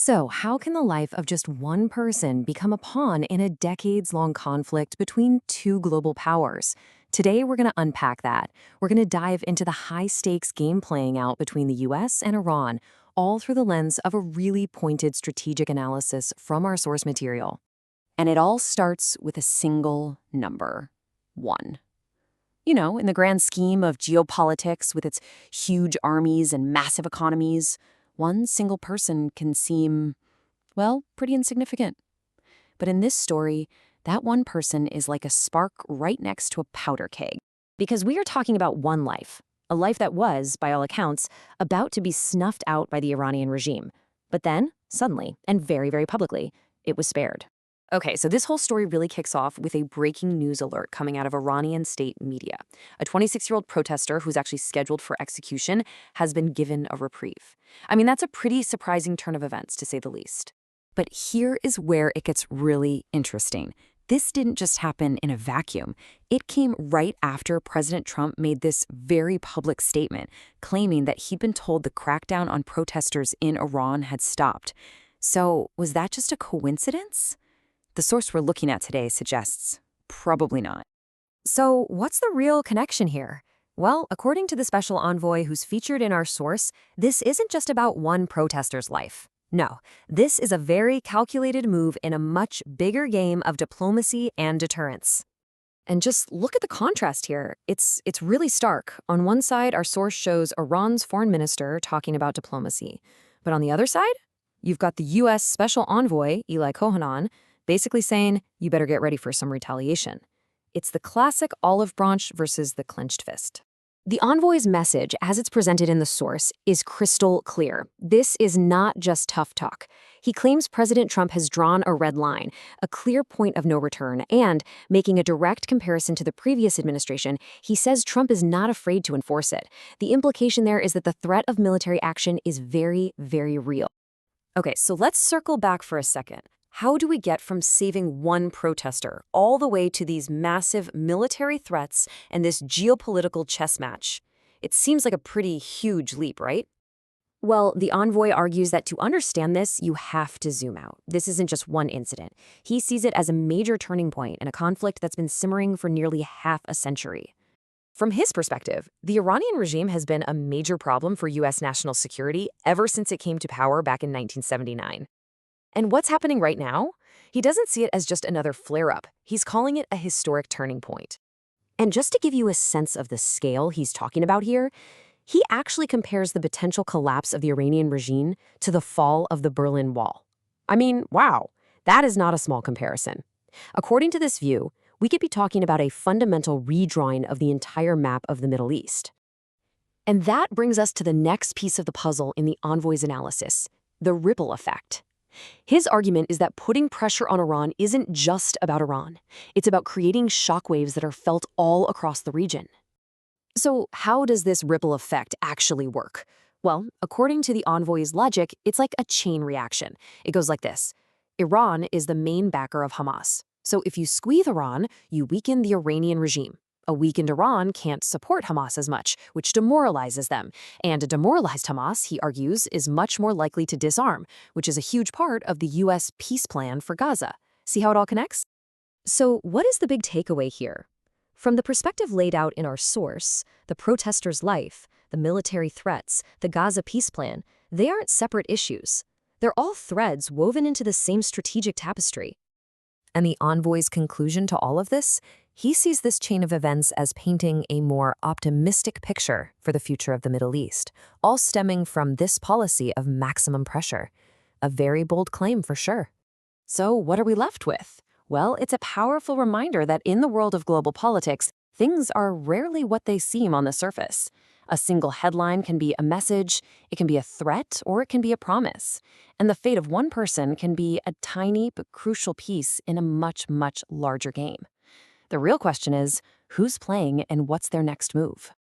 So, how can the life of just one person become a pawn in a decades-long conflict between two global powers? Today, we're going to unpack that. We're going to dive into the high-stakes game playing out between the US and Iran, all through the lens of a really pointed strategic analysis from our source material. And it all starts with a single number: 1. In the grand scheme of geopolitics with its huge armies and massive economies, one single person can seem, well, pretty insignificant. But in this story, that one person is like a spark right next to a powder keg. Because we are talking about one life, a life that was, by all accounts, about to be snuffed out by the Iranian regime. But then, suddenly, and very, very publicly, it was spared. Okay, so this whole story really kicks off with a breaking news alert coming out of Iranian state media. A 26-year-old protester who's actually scheduled for execution has been given a reprieve. I mean, that's a pretty surprising turn of events, to say the least. But here is where it gets really interesting. This didn't just happen in a vacuum. It came right after President Trump made this very public statement, claiming that he'd been told the crackdown on protesters in Iran had stopped. So, was that just a coincidence? The source we're looking at today suggests probably not. So, what's the real connection here? Well, according to the special envoy who's featured in our source, this isn't just about one protester's life. No, this is a very calculated move in a much bigger game of diplomacy and deterrence. And just look at the contrast here. It's really stark. On one side, our source shows Iran's foreign minister talking about diplomacy. But on the other side, you've got the U.S. special envoy, Eli Cohen, basically saying, you better get ready for some retaliation. It's the classic olive branch versus the clenched fist. The envoy's message, as it's presented in the source, is crystal clear. This is not just tough talk. He claims President Trump has drawn a red line, a clear point of no return, and, making a direct comparison to the previous administration, he says Trump is not afraid to enforce it. The implication there is that the threat of military action is very, very real. Okay, so let's circle back for a second. How do we get from saving one protester all the way to these massive military threats and this geopolitical chess match? It seems like a pretty huge leap, right? Well, the envoy argues that to understand this, you have to zoom out. This isn't just one incident. He sees it as a major turning point in a conflict that's been simmering for nearly half a century. From his perspective, the Iranian regime has been a major problem for U.S. national security ever since it came to power back in 1979. And what's happening right now? He doesn't see it as just another flare-up. He's calling it a historic turning point. And just to give you a sense of the scale he's talking about here, he actually compares the potential collapse of the Iranian regime to the fall of the Berlin Wall. I mean, wow, that is not a small comparison. According to this view, we could be talking about a fundamental redrawing of the entire map of the Middle East. And that brings us to the next piece of the puzzle in the envoy's analysis, the ripple effect. His argument is that putting pressure on Iran isn't just about Iran. It's about creating shockwaves that are felt all across the region. So how does this ripple effect actually work? Well, according to the envoy's logic, it's like a chain reaction. It goes like this. Iran is the main backer of Hamas. So if you squeeze Iran, you weaken the Iranian regime. A weakened Iran can't support Hamas as much, which demoralizes them. And a demoralized Hamas, he argues, is much more likely to disarm, which is a huge part of the U.S. peace plan for Gaza. See how it all connects? So what is the big takeaway here? From the perspective laid out in our source, the protester's life, the military threats, the Gaza peace plan, they aren't separate issues. They're all threads woven into the same strategic tapestry. And the envoy's conclusion to all of this? He sees this chain of events as painting a more optimistic picture for the future of the Middle East, all stemming from this policy of maximum pressure. A very bold claim for sure. So what are we left with? Well, it's a powerful reminder that in the world of global politics, things are rarely what they seem on the surface. A single headline can be a message, it can be a threat, or it can be a promise. And the fate of one person can be a tiny but crucial piece in a much, much larger game. The real question is, who's playing and what's their next move?